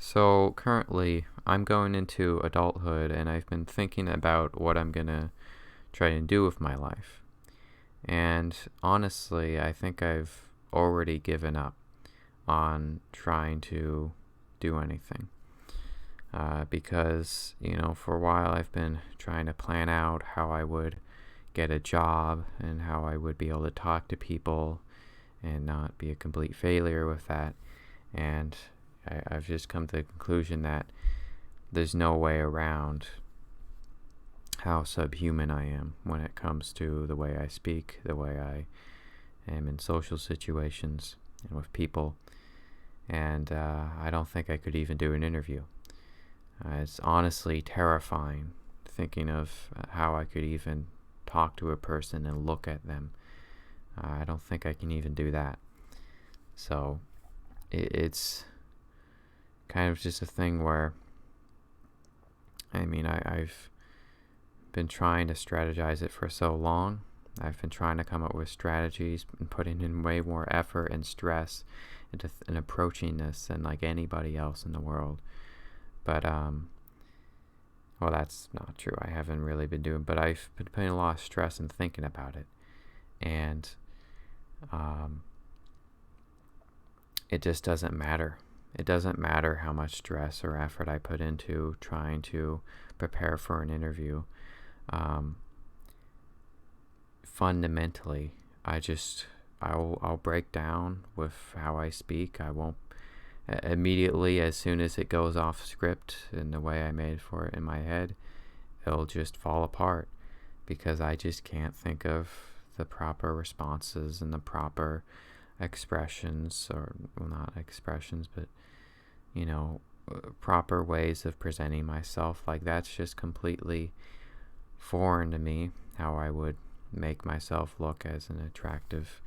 So currently, I'm going into adulthood and I've been thinking about what I'm going to try and do with my life. And honestly, I think I've already given up on trying to do anything. Because, for a while I've been trying to plan out how I would get a job and how I would be able to talk to people and not be a complete failure with that. And I've just come to the conclusion that there's no way around how subhuman I am when it comes to the way I speak, the way I am in social situations and with people. And I don't think I could even do an interview. It's honestly terrifying thinking of how I could even talk to a person and look at them. I don't think I can even do that. So it's kind of just a thing where, I've been trying to strategize it for so long. I've been trying to come up with strategies and putting in way more effort and stress into approaching this than like anybody else in the world. But, well, that's not true. I haven't really been doing, but I've been putting a lot of stress and thinking about it. And, it just doesn't matter. It doesn't matter how much stress or effort I put into trying to prepare for an interview. Fundamentally, I'll break down with how I speak. I won't immediately, as soon as it goes off script in the way I made for it in my head, it'll just fall apart because I just can't think of the proper responses and the proper expressions, or well, not expressions, but proper ways of presenting myself. Like, that's just completely foreign to me, how I would make myself look as an attractive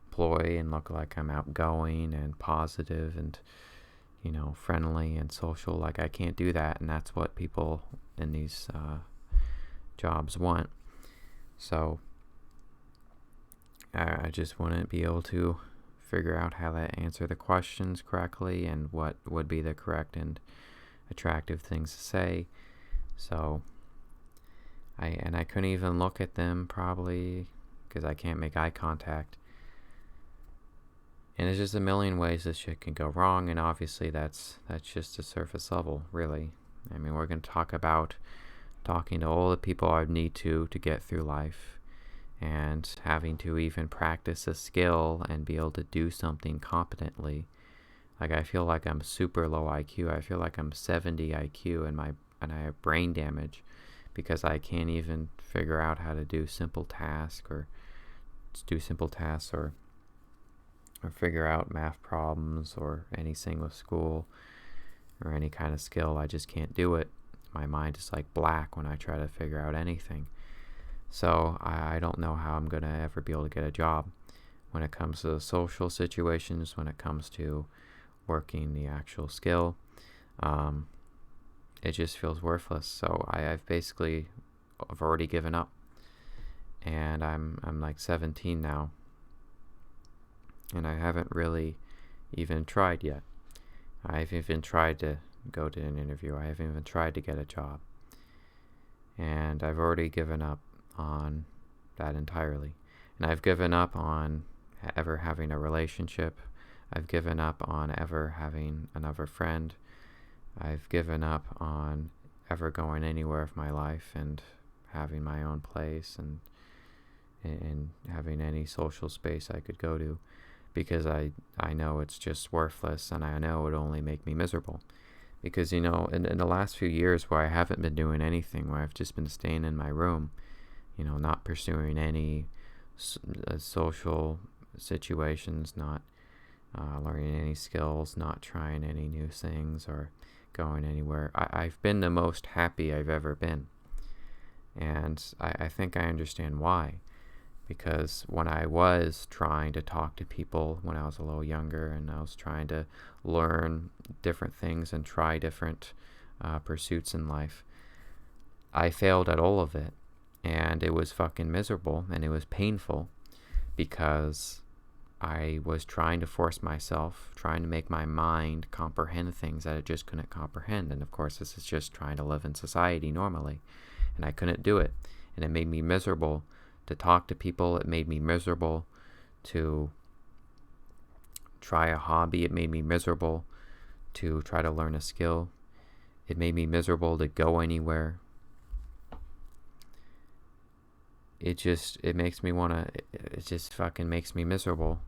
employee and look like I'm outgoing and positive and friendly and social. Like, I can't do that, and that's what people in these jobs want. So I just wouldn't be able to figure out how to answer the questions correctly and what would be the correct and attractive things to say. So I couldn't even look at them probably because I can't make eye contact. And there's just a million ways this shit can go wrong, and obviously that's just the surface level, really. We're going to talk about talking to all the people I need to get through life, and having to even practice a skill and be able to do something competently. Like, I feel like I'm super low IQ. I feel like I'm 70 IQ and I have brain damage because I can't even figure out how to do simple tasks or figure out math problems or anything with school or any kind of skill. I just can't do it. My mind is like black when I try to figure out anything. So I don't know how I'm going to ever be able to get a job when it comes to social situations, when it comes to working the actual skill. It just feels worthless. So I've already given up. And I'm like 17 now. And I haven't really even tried yet. I've even tried to go to an interview. I haven't even tried to get a job. And I've already given up on that entirely. And I've given up on ever having a relationship. I've given up on ever having another friend. I've given up on ever going anywhere with my life and having my own place and having any social space I could go to, because I know it's just worthless, and I know it would only make me miserable. Because, in the last few years where I haven't been doing anything, where I've just been staying in my room, not pursuing any social situations, not learning any skills, not trying any new things or going anywhere, I've been the most happy I've ever been. And I think I understand why. Because when I was trying to talk to people when I was a little younger, and I was trying to learn different things and try different pursuits in life, I failed at all of it. And it was fucking miserable, and it was painful because I was trying to force myself, trying to make my mind comprehend things that it just couldn't comprehend. And of course, this is just trying to live in society normally. And I couldn't do it. And it made me miserable to talk to people. It made me miserable to try a hobby. It made me miserable to try to learn a skill. It made me miserable to go anywhere. It just fucking makes me miserable.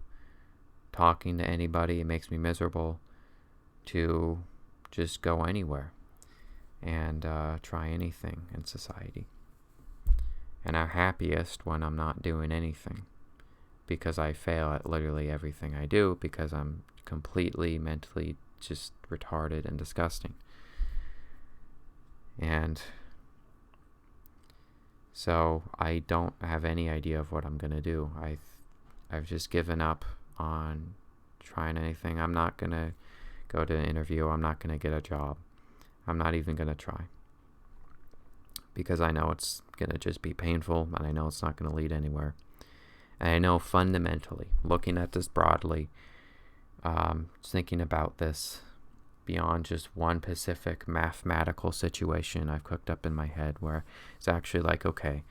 Talking to anybody, it makes me miserable to just go anywhere and try anything in society. And I'm happiest when I'm not doing anything, because I fail at literally everything I do, because I'm completely mentally just retarded and disgusting. And so I don't have any idea of what I'm going to do. I've just given up on trying anything. I'm not going to go to an interview. I'm not going to get a job. I'm not even going to try, because I know it's going to just be painful, and I know it's not going to lead anywhere. And I know fundamentally, looking at this broadly, thinking about this beyond just one specific mathematical situation I've cooked up in my head, where it's actually like, okay,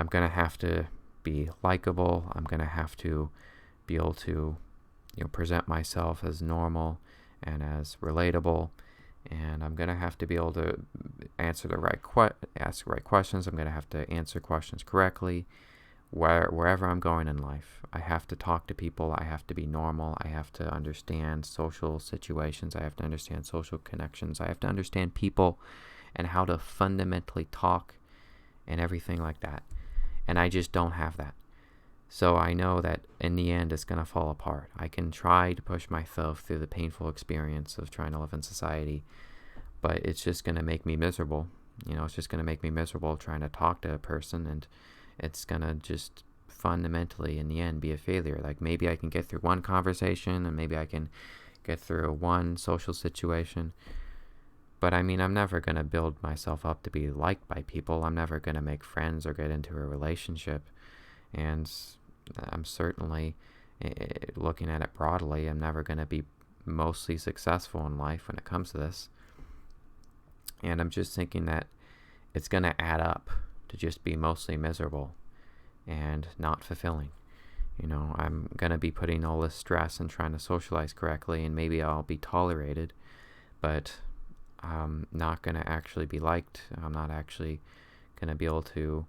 I'm going to have to be likable. I'm going to have to be able to, present myself as normal and as relatable. And I'm going to have to be able to ask the right questions. I'm going to have to answer questions correctly. Wherever I'm going in life, I have to talk to people. I have to be normal. I have to understand social situations. I have to understand social connections. I have to understand people and how to fundamentally talk and everything like that. And I just don't have that. So I know that in the end, it's going to fall apart. I can try to push myself through the painful experience of trying to live in society, but it's just going to make me miserable. It's just going to make me miserable trying to talk to a person, and it's going to just fundamentally, in the end, be a failure. Like, maybe I can get through one conversation, and maybe I can get through one social situation. But I'm never going to build myself up to be liked by people. I'm never going to make friends or get into a relationship. And I'm certainly, looking at it broadly, I'm never going to be mostly successful in life when it comes to this. And I'm just thinking that it's going to add up to just be mostly miserable and not fulfilling. I'm going to be putting all this stress and trying to socialize correctly, and maybe I'll be tolerated, but I'm not going to actually be liked. I'm not actually going to be able to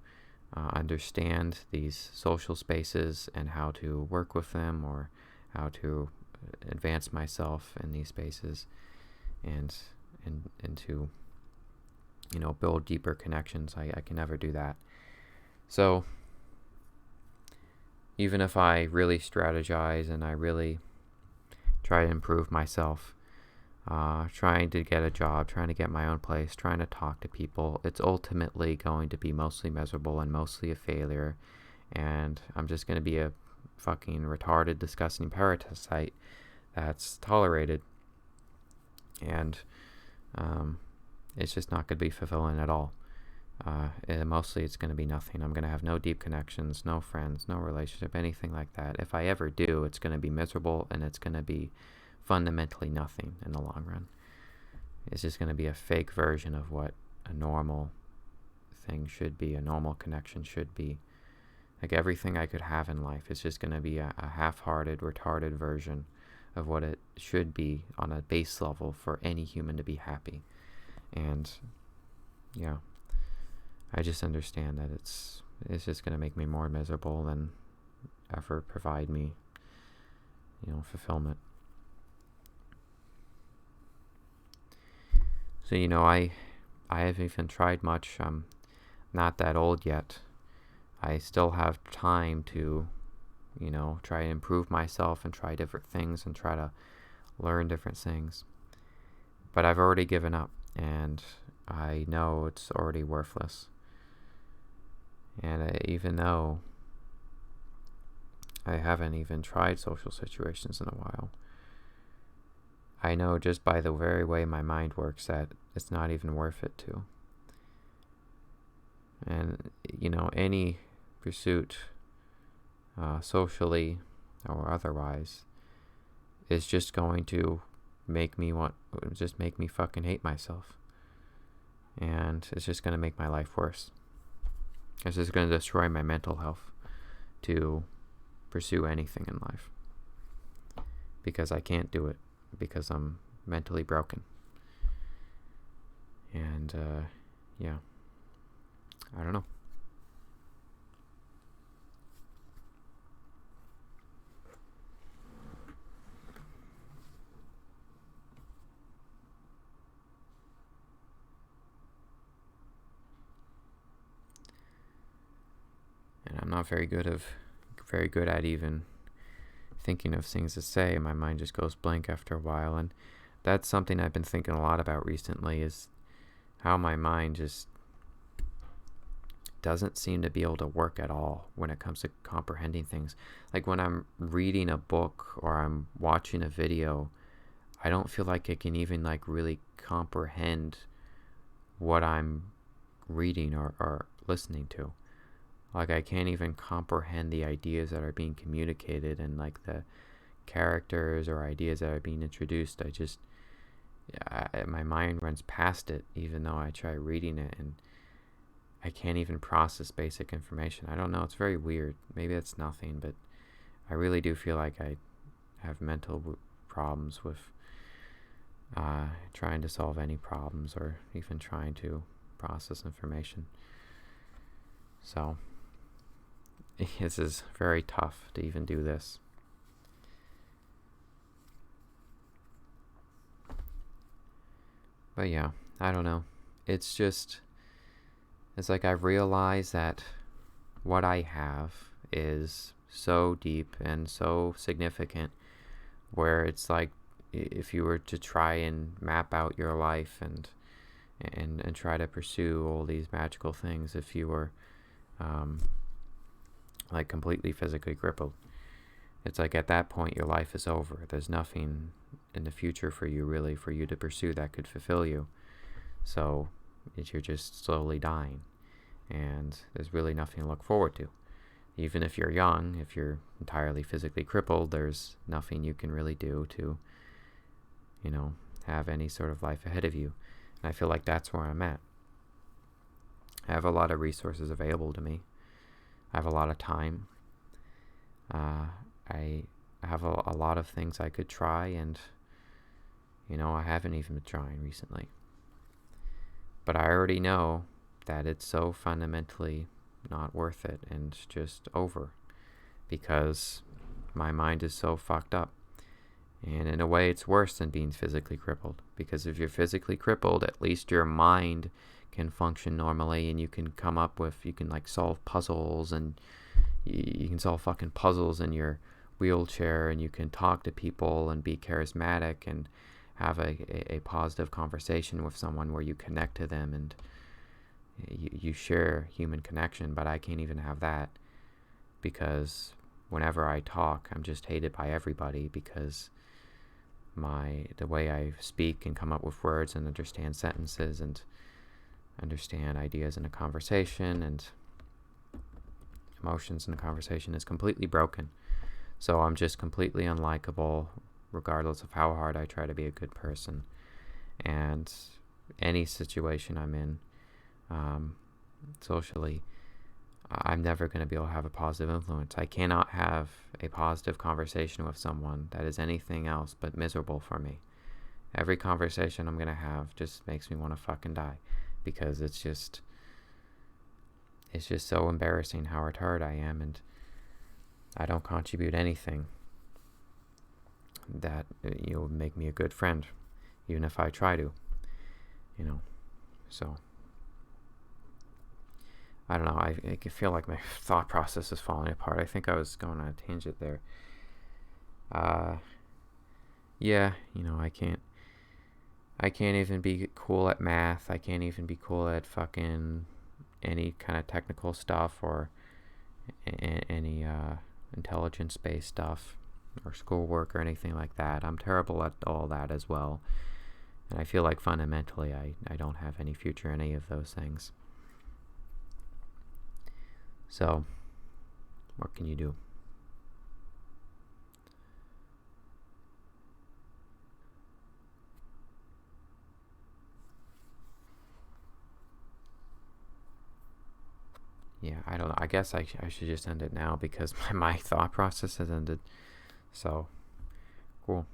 understand these social spaces and how to work with them, or how to advance myself in these spaces, and to build deeper connections. I can never do that. So even if I really strategize and I really try to improve myself, trying to get a job, trying to get my own place, trying to talk to people, it's ultimately going to be mostly miserable and mostly a failure. And I'm just going to be a fucking retarded, disgusting parasite that's tolerated. And it's just not going to be fulfilling at all. Mostly it's going to be nothing. I'm going to have no deep connections, no friends, no relationship, anything like that. If I ever do, it's going to be miserable, and it's going to be fundamentally nothing in the long run. It's just going to be a fake version of what a normal thing should be, a normal connection should be. Like, everything I could have in life is just going to be a half-hearted, retarded version of what it should be on a base level for any human to be happy. And yeah, I just understand that it's just going to make me more miserable than ever provide me, fulfillment. So, I haven't even tried much. I'm not that old yet. I still have time to, try to improve myself and try different things and try to learn different things. But I've already given up, and I know it's already worthless. And even though I haven't even tried social situations in a while, I know just by the very way my mind works that it's not even worth it to. And, any pursuit socially or otherwise is just going to make me fucking hate myself. And it's just going to make my life worse. It's just going to destroy my mental health to pursue anything in life. Because I can't do it. Because I'm mentally broken. And, yeah. I don't know. And I'm not very good at even thinking of things to say. My mind just goes blank after a while, and that's something I've been thinking a lot about recently, is how my mind just doesn't seem to be able to work at all when it comes to comprehending things. Like when I'm reading a book or I'm watching a video, I don't feel like I can even like really comprehend what I'm reading or listening to. Like I can't even comprehend the ideas that are being communicated and like the characters or ideas that are being introduced. My mind runs past it even though I try reading it, and I can't even process basic information. I don't know, it's very weird. Maybe it's nothing, but I really do feel like I have mental problems with trying to solve any problems or even trying to process information. So this is very tough to even do this. But yeah, I don't know. It's like I've realized that what I have is so deep and so significant, where it's like if you were to try and map out your life and try to pursue all these magical things, if you were like completely physically crippled, it's like at that point your life is over. There's nothing in the future for you to pursue that could fulfill you. So you're just slowly dying, and there's really nothing to look forward to. Even if you're young, if you're entirely physically crippled, there's nothing you can really do to, have any sort of life ahead of you. And I feel like that's where I'm at. I have a lot of resources available to me. I have a lot of time. I have a lot of things I could try, and, I haven't even been trying recently. But I already know that it's so fundamentally not worth it and just over, because my mind is so fucked up. And in a way, it's worse than being physically crippled, because if you're physically crippled, at least your mind can function normally, and you can like solve puzzles, and you can solve fucking puzzles in your wheelchair, and you can talk to people and be charismatic and have a positive conversation with someone where you connect to them and you share human connection. But I can't even have that, because whenever I talk, I'm just hated by everybody, because the way I speak and come up with words and understand sentences and understand ideas in a conversation and emotions in a conversation is completely broken. So I'm just completely unlikable, regardless of how hard I try to be a good person. And any situation I'm in, socially, I'm never going to be able to have a positive influence. I cannot have a positive conversation with someone that is anything else but miserable for me. Every conversation I'm going to have just makes me want to fucking die, because it's just so embarrassing how retarded I am, and I don't contribute anything that would make me a good friend, even if I try to, so I don't know. I can feel like my thought process is falling apart. I think I was going on a tangent there. Yeah, I can't even be cool at math. I can't even be cool at fucking any kind of technical stuff or any intelligence-based stuff or schoolwork or anything like that. I'm terrible at all that as well. And I feel like fundamentally I don't have any future in any of those things. So, what can you do? yeah, I don't know. I guess I should just end it now because my thought process has ended. So, cool.